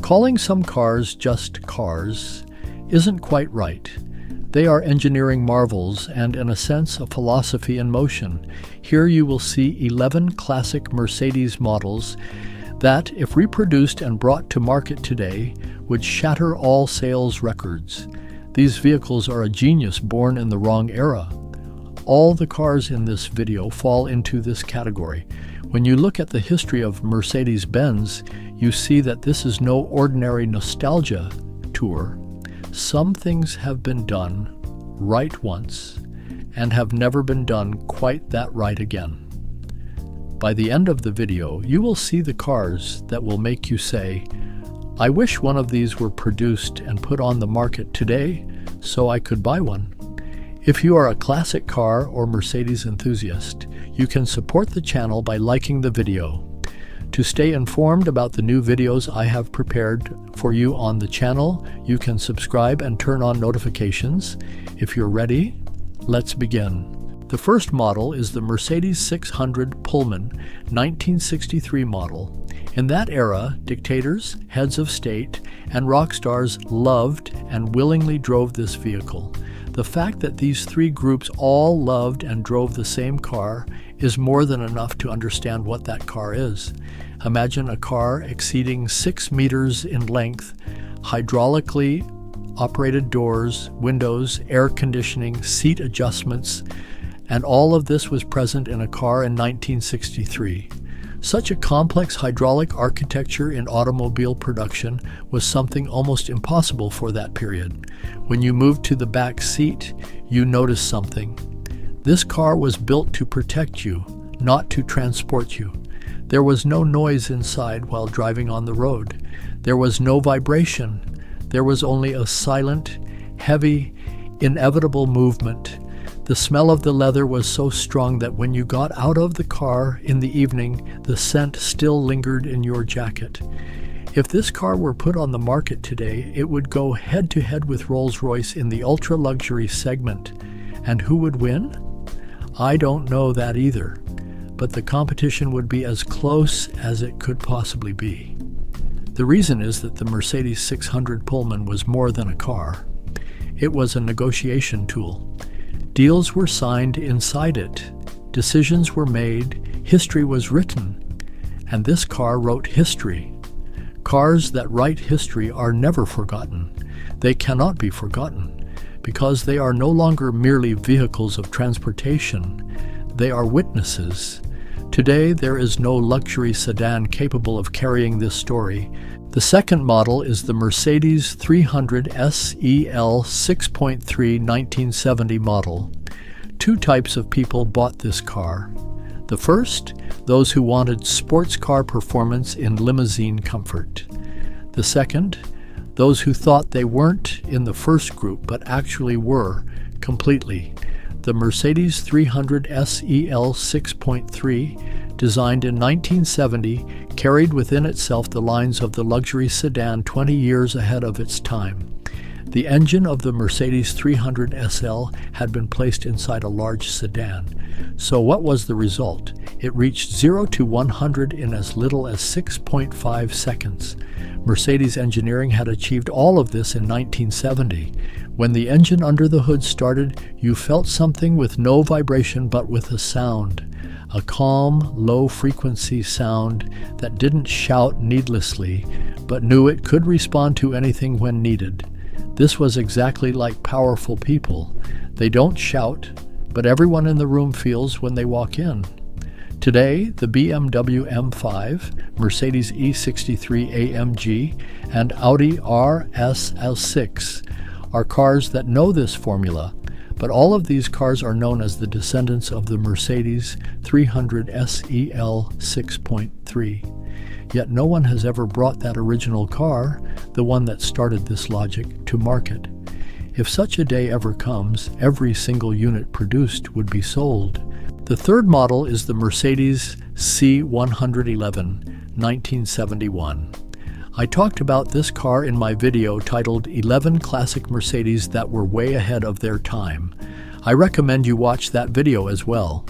Calling some cars just cars isn't quite right. They are engineering marvels and, in a sense, a philosophy in motion. Here you will see 11 classic Mercedes models that, if reproduced and brought to market today, would shatter all sales records. These vehicles are a genius born in the wrong era. All the cars in this video fall into this category. When you look at the history of Mercedes-Benz, you see that this is no ordinary nostalgia tour. Some things have been done right once and have never been done quite that right again. By the end of the video, you will see the cars that will make you say, "I wish one of these were produced and put on the market today so I could buy one." If you are a classic car or Mercedes enthusiast, you can support the channel by liking the video. To stay informed about the new videos I have prepared for you on the channel, you can subscribe and turn on notifications. If you're ready, let's begin. The first model is the Mercedes 600 Pullman 1963 model. In that era, dictators, heads of state, and rock stars loved and willingly drove this vehicle. The fact that these three groups all loved and drove the same car is more than enough to understand what that car is. Imagine a car exceeding 6 meters in length, hydraulically operated doors, windows, air conditioning, seat adjustments, and all of this was present in a car in 1963. Such a complex hydraulic architecture in automobile production was something almost impossible for that period. When you moved to the back seat, you noticed something. This car was built to protect you, not to transport you. There was no noise inside while driving on the road. There was no vibration. There was only a silent, heavy, inevitable movement. The smell of the leather was so strong that when you got out of the car in the evening, the scent still lingered in your jacket. If this car were put on the market today, it would go head-to-head with Rolls-Royce in the ultra-luxury segment. And who would win? I don't know that either, but the competition would be as close as it could possibly be. The reason is that the Mercedes 600 Pullman was more than a car. It was a negotiation tool. Deals were signed inside it, decisions were made, history was written, and this car wrote history. Cars that write history are never forgotten. They cannot be forgotten, because they are no longer merely vehicles of transportation. They are witnesses. Today, there is no luxury sedan capable of carrying this story. The second model is the Mercedes 300 SEL 6.3 1970 model. Two types of people bought this car. The first, those who wanted sports car performance in limousine comfort. The second, those who thought they weren't in the first group but actually were completely. The Mercedes 300 SEL 6.3, designed in 1970, carried within itself the lines of the luxury sedan 20 years ahead of its time. The engine of the Mercedes 300 SL had been placed inside a large sedan. So what was the result? It reached 0 to 100 in as little as 6.5 seconds. Mercedes engineering had achieved all of this in 1970. When the engine under the hood started, you felt something with no vibration but with a sound. A calm, low-frequency sound that didn't shout needlessly, but knew it could respond to anything when needed. This was exactly like powerful people. They don't shout, but everyone in the room feels when they walk in. Today, the BMW M5, Mercedes E63 AMG, and Audi RS6 are cars that know this formula, but all of these cars are known as the descendants of the Mercedes 300 SEL 6.3. Yet no one has ever brought that original car, the one that started this logic, to market. If such a day ever comes, every single unit produced would be sold. The third model is the Mercedes C111 1971. I talked about this car in my video titled 11 Classic Mercedes That Were Way Ahead of Their Time. I recommend you watch that video as well.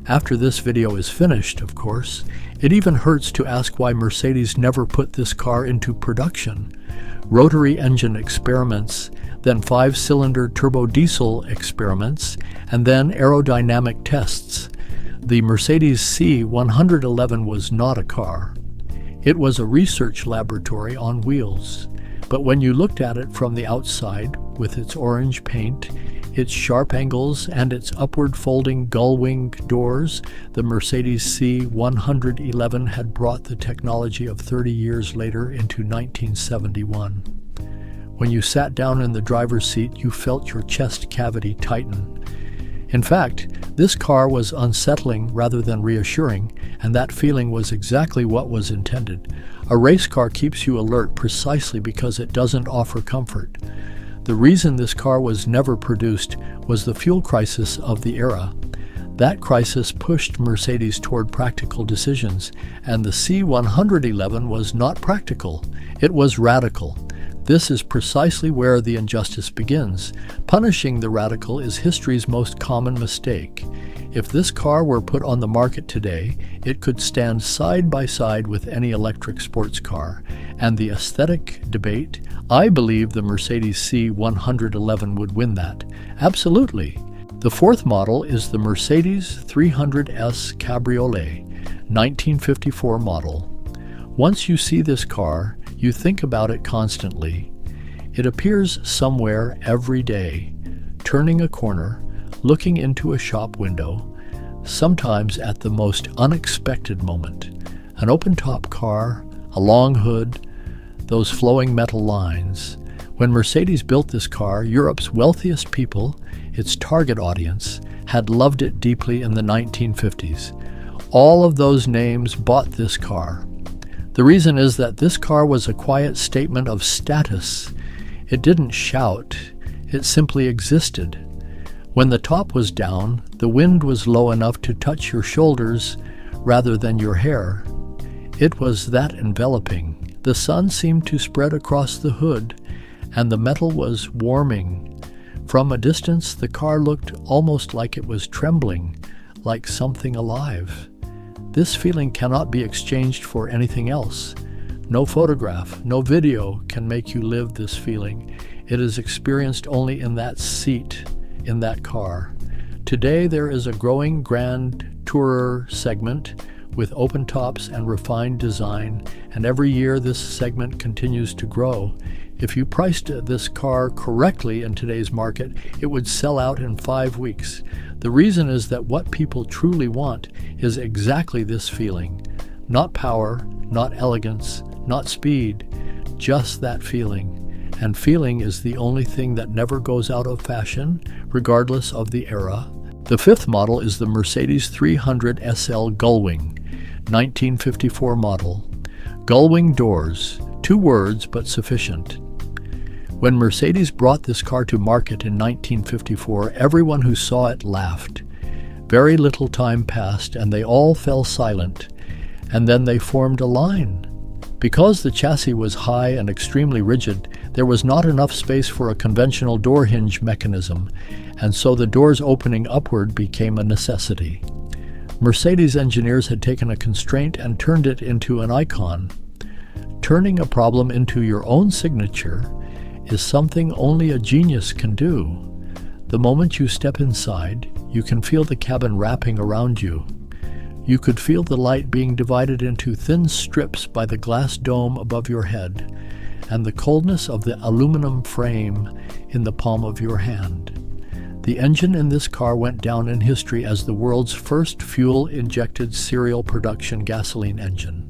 After this video is finished, of course, It even hurts to ask why Mercedes never put this car into production. Rotary engine experiments, then 5-cylinder turbo diesel experiments, and then aerodynamic tests. The Mercedes C111 was not a car. It was a research laboratory on wheels. But when you looked at it from the outside, with its orange paint, its sharp angles, and its upward folding gullwing doors, the Mercedes C111 had brought the technology of 30 years later into 1971. When you sat down in the driver's seat, you felt your chest cavity tighten. In fact, this car was unsettling rather than reassuring, and that feeling was exactly what was intended. A race car keeps you alert precisely because it doesn't offer comfort. The reason this car was never produced was the fuel crisis of the era. That crisis pushed Mercedes toward practical decisions, and the C111 was not practical. It was radical. This is precisely where the injustice begins. Punishing the radical is history's most common mistake. If this car were put on the market today, it could stand side by side with any electric sports car. And the aesthetic debate, I believe the Mercedes C111 would win that. Absolutely. The fourth model is the Mercedes 300 S Cabriolet, 1954 model. Once you see this car, you think about it constantly. It appears somewhere every day, turning a corner, looking into a shop window, sometimes at the most unexpected moment. An open-top car, a long hood, those flowing metal lines. When Mercedes built this car, Europe's wealthiest people, its target audience, had loved it deeply in the 1950s. All of those names bought this car. The reason is that this car was a quiet statement of status. It didn't shout, it simply existed. When the top was down, the wind was low enough to touch your shoulders rather than your hair. It was that enveloping. The sun seemed to spread across the hood, and the metal was warming. From a distance, the car looked almost like it was trembling, like something alive. This feeling cannot be exchanged for anything else. No photograph, no video can make you live this feeling. It is experienced only in that seat, in that car. Today there is a growing Grand Tourer segment with open tops and refined design, and every year this segment continues to grow. If you priced this car correctly in today's market, it would sell out in 5 weeks. The reason is that what people truly want is exactly this feeling. Not power, not elegance, not speed, just that feeling. And feeling is the only thing that never goes out of fashion, regardless of the era. The fifth model is the Mercedes 300 SL Gullwing, 1954 model. Gullwing doors, 2 words but sufficient. When Mercedes brought this car to market in 1954, everyone who saw it laughed. Very little time passed and they all fell silent, and then they formed a line. Because the chassis was high and extremely rigid, there was not enough space for a conventional door hinge mechanism, and so the doors opening upward became a necessity. Mercedes engineers had taken a constraint and turned it into an icon. Turning a problem into your own signature is something only a genius can do. The moment you step inside, you can feel the cabin wrapping around you. You could feel the light being divided into thin strips by the glass dome above your head, and the coldness of the aluminum frame in the palm of your hand. The engine in this car went down in history as the world's first fuel-injected serial production gasoline engine.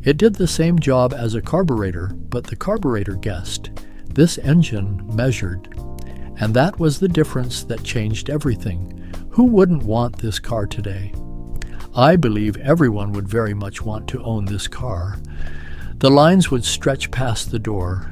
It did the same job as a carburetor, but the carburetor guessed. This engine measured, and that was the difference that changed everything. Who wouldn't want this car today? I believe everyone would very much want to own this car. The lines would stretch past the door.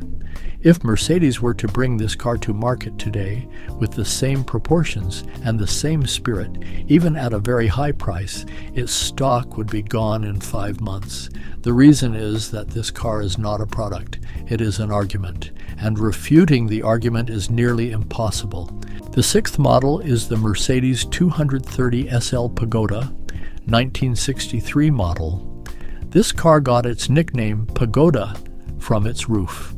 If Mercedes were to bring this car to market today with the same proportions and the same spirit, even at a very high price, its stock would be gone in 5 months. The reason is that this car is not a product, it is an argument, and refuting the argument is nearly impossible. The sixth model is the Mercedes 230 SL Pagoda, 1963 model. This car got its nickname Pagoda from its roof.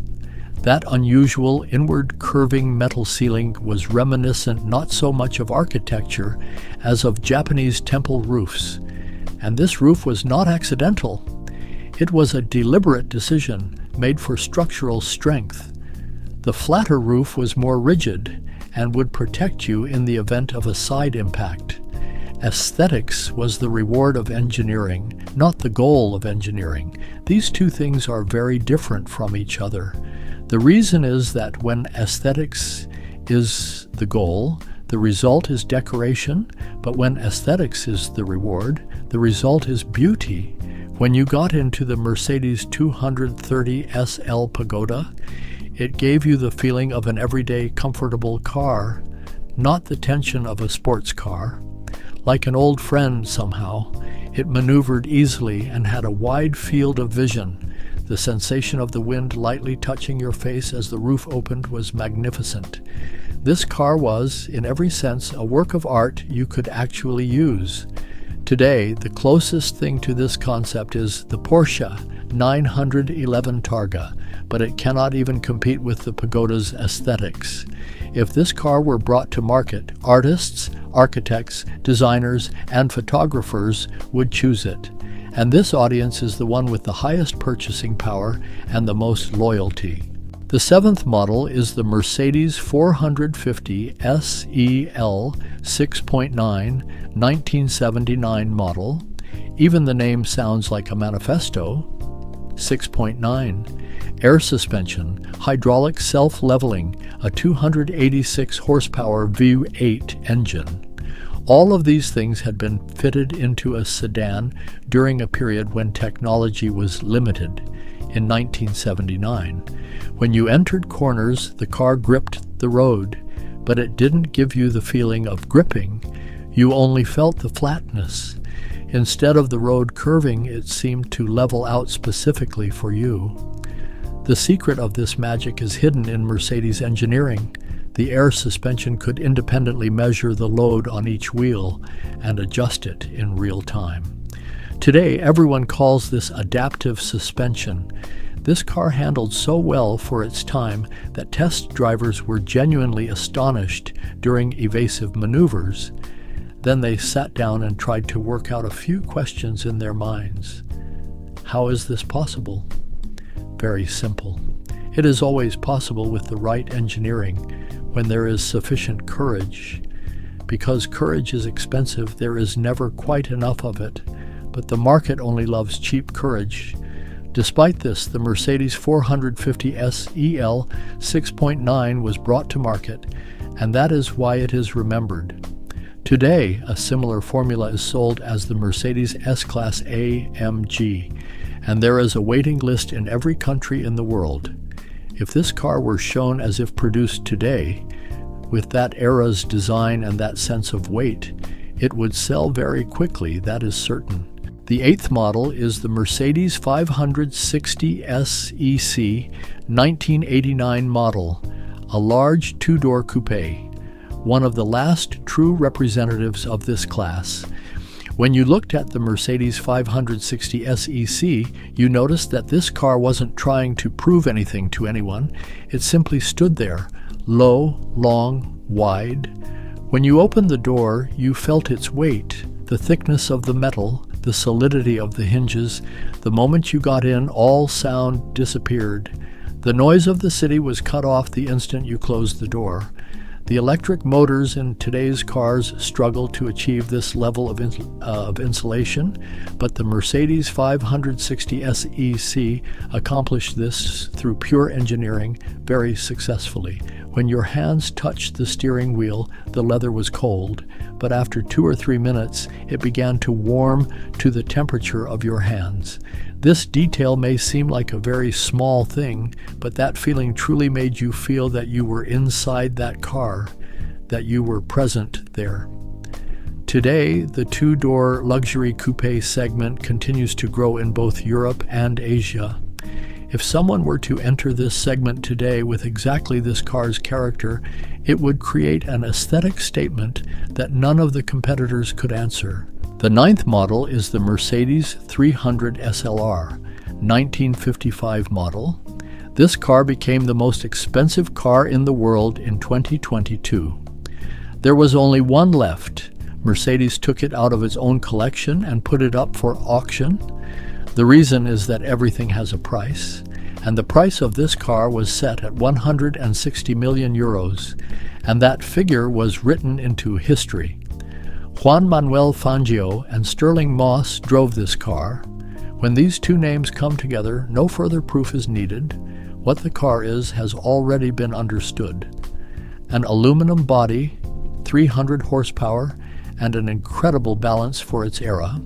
That unusual inward curving metal ceiling was reminiscent not so much of architecture as of Japanese temple roofs. And this roof was not accidental. It was a deliberate decision made for structural strength. The flatter roof was more rigid and would protect you in the event of a side impact. Aesthetics was the reward of engineering, not the goal of engineering. These two things are very different from each other. The reason is that when aesthetics is the goal, the result is decoration, but when aesthetics is the reward, the result is beauty. When you got into the Mercedes 230 SL Pagoda, it gave you the feeling of an everyday comfortable car, not the tension of a sports car. Like an old friend somehow, it maneuvered easily and had a wide field of vision. The sensation of the wind lightly touching your face as the roof opened was magnificent. This car was, in every sense, a work of art you could actually use. Today, the closest thing to this concept is the Porsche 911 Targa, but it cannot even compete with the Pagoda's aesthetics. If this car were brought to market, artists, architects, designers, and photographers would choose it. And this audience is the one with the highest purchasing power and the most loyalty. The seventh model is the Mercedes 450 SEL 6.9 1979 model. Even the name sounds like a manifesto. 6.9. Air suspension, hydraulic self-leveling, a 286 horsepower V8 engine. All of these things had been fitted into a sedan during a period when technology was limited, in 1979. When you entered corners, the car gripped the road, but it didn't give you the feeling of gripping. You only felt the flatness. Instead of the road curving, it seemed to level out specifically for you. The secret of this magic is hidden in Mercedes engineering. The air suspension could independently measure the load on each wheel and adjust it in real time. Today, everyone calls this adaptive suspension. This car handled so well for its time that test drivers were genuinely astonished during evasive maneuvers. Then they sat down and tried to work out a few questions in their minds. How is this possible? Very simple. It is always possible with the right engineering, when there is sufficient courage. Because courage is expensive, there is never quite enough of it, but the market only loves cheap courage. Despite this, the Mercedes 450 SEL 6.9 was brought to market, and that is why it is remembered. Today, a similar formula is sold as the Mercedes S-Class AMG, and there is a waiting list in every country in the world. If this car were shown as if produced today, with that era's design and that sense of weight, it would sell very quickly, that is certain. The eighth model is the Mercedes 560 SEC 1989 model, a large two-door coupe, one of the last true representatives of this class. When you looked at the Mercedes 560 SEC, you noticed that this car wasn't trying to prove anything to anyone. It simply stood there, low, long, wide. When you opened the door, you felt its weight, the thickness of the metal, the solidity of the hinges. The moment you got in, all sound disappeared. The noise of the city was cut off the instant you closed the door. The electric motors in today's cars struggle to achieve this level of insulation, but the Mercedes 560 SEC accomplished this through pure engineering very successfully. When your hands touched the steering wheel, the leather was cold, but after 2 or 3 minutes, it began to warm to the temperature of your hands. This detail may seem like a very small thing, but that feeling truly made you feel that you were inside that car, that you were present there. Today, the two-door luxury coupe segment continues to grow in both Europe and Asia. If someone were to enter this segment today with exactly this car's character, it would create an aesthetic statement that none of the competitors could answer. The ninth model is the Mercedes 300 SLR, 1955 model. This car became the most expensive car in the world in 2022. There was only one left. Mercedes took it out of its own collection and put it up for auction. The reason is that everything has a price, and the price of this car was set at 160 million euros, and that figure was written into history. Juan Manuel Fangio and Sterling Moss drove this car. When these two names come together, no further proof is needed. What the car is has already been understood. An aluminum body, 300 horsepower, and an incredible balance for its era.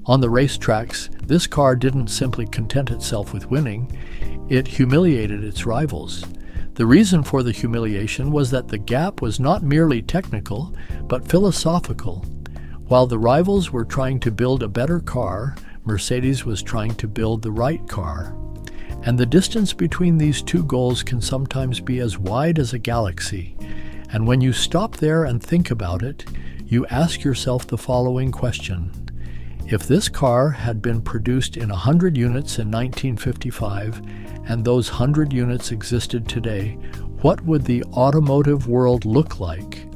On the racetracks, this car didn't simply content itself with winning, it humiliated its rivals. The reason for the humiliation was that the gap was not merely technical, but philosophical. While the rivals were trying to build a better car, Mercedes was trying to build the right car. And the distance between these two goals can sometimes be as wide as a galaxy. And when you stop there and think about it, you ask yourself the following question. If this car had been produced in 100 units in 1955, and those 100 units existed today, what would the automotive world look like?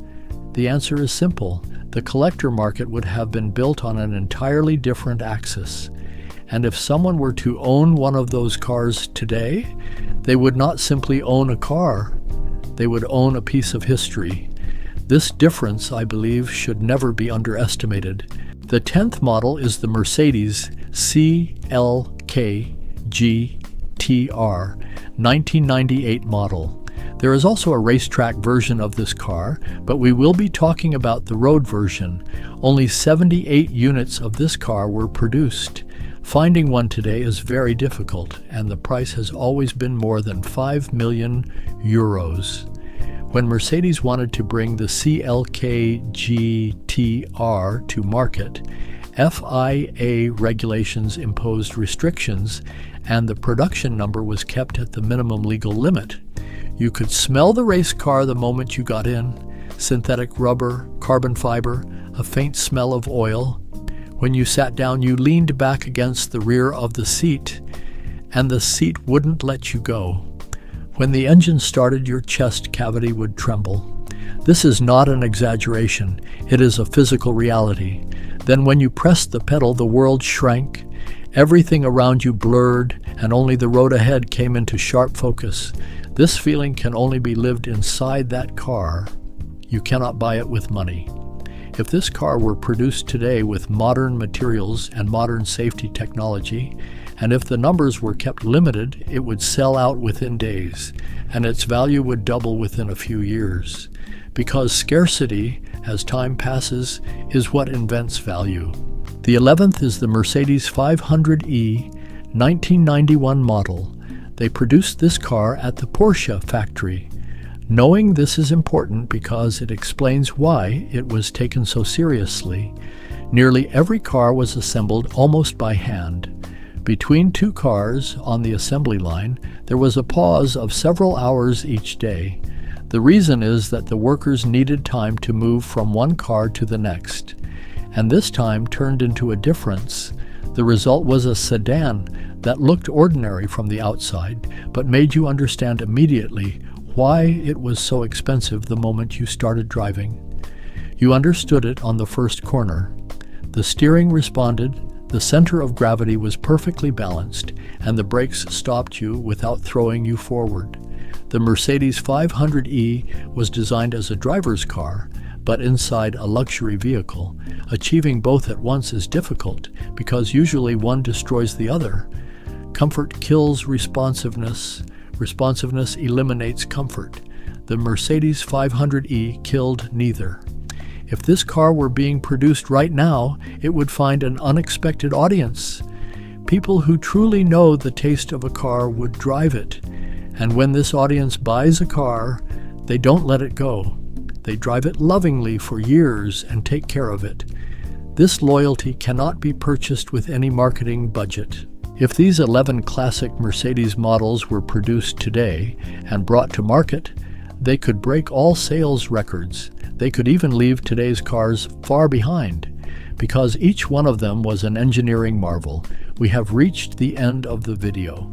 The answer is simple. The collector market would have been built on an entirely different axis. And if someone were to own one of those cars today, they would not simply own a car, they would own a piece of history. This difference, I believe, should never be underestimated. The 10th model is the Mercedes CLK GTR, 1998 model. There is also a racetrack version of this car, but we will be talking about the road version. Only 78 units of this car were produced. Finding one today is very difficult, and the price has always been more than 5 million euros. When Mercedes wanted to bring the CLK GTR to market, FIA regulations imposed restrictions, and the production number was kept at the minimum legal limit. You could smell the race car the moment you got in: synthetic rubber, carbon fiber, a faint smell of oil. When you sat down, you leaned back against the rear of the seat, and the seat wouldn't let you go. When the engine started, your chest cavity would tremble. This is not an exaggeration, it is a physical reality. Then when you pressed the pedal, the world shrank, everything around you blurred, and only the road ahead came into sharp focus. This feeling can only be lived inside that car. You cannot buy it with money. If this car were produced today with modern materials and modern safety technology, and if the numbers were kept limited, it would sell out within days, and its value would double within a few years. Because scarcity, as time passes, is what invents value. The 11th is the Mercedes 500e 1991 model. They produced this car at the Porsche factory. Knowing this is important because it explains why it was taken so seriously. Nearly every car was assembled almost by hand. Between two cars on the assembly line, there was a pause of several hours each day. The reason is that the workers needed time to move from one car to the next. And this time turned into a difference. The result was a sedan that looked ordinary from the outside, but made you understand immediately why it was so expensive the moment you started driving. You understood it on the first corner. The steering responded, the center of gravity was perfectly balanced, and the brakes stopped you without throwing you forward. The Mercedes 500e was designed as a driver's car, but inside a luxury vehicle. Achieving both at once is difficult, because usually one destroys the other. Comfort kills responsiveness. Responsiveness eliminates comfort. The Mercedes 500e killed neither. If this car were being produced right now, it would find an unexpected audience. People who truly know the taste of a car would drive it. And when this audience buys a car, they don't let it go. They drive it lovingly for years and take care of it. This loyalty cannot be purchased with any marketing budget. If these 11 classic Mercedes models were produced today and brought to market, they could break all sales records. They could even leave today's cars far behind. Because each one of them was an engineering marvel, we have reached the end of the video.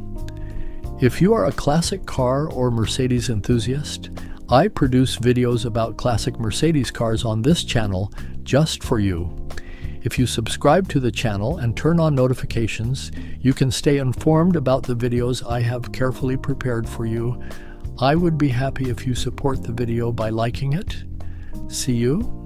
If you are a classic car or Mercedes enthusiast, I produce videos about classic Mercedes cars on this channel just for you. If you subscribe to the channel and turn on notifications, you can stay informed about the videos I have carefully prepared for you. I would be happy if you support the video by liking it. See you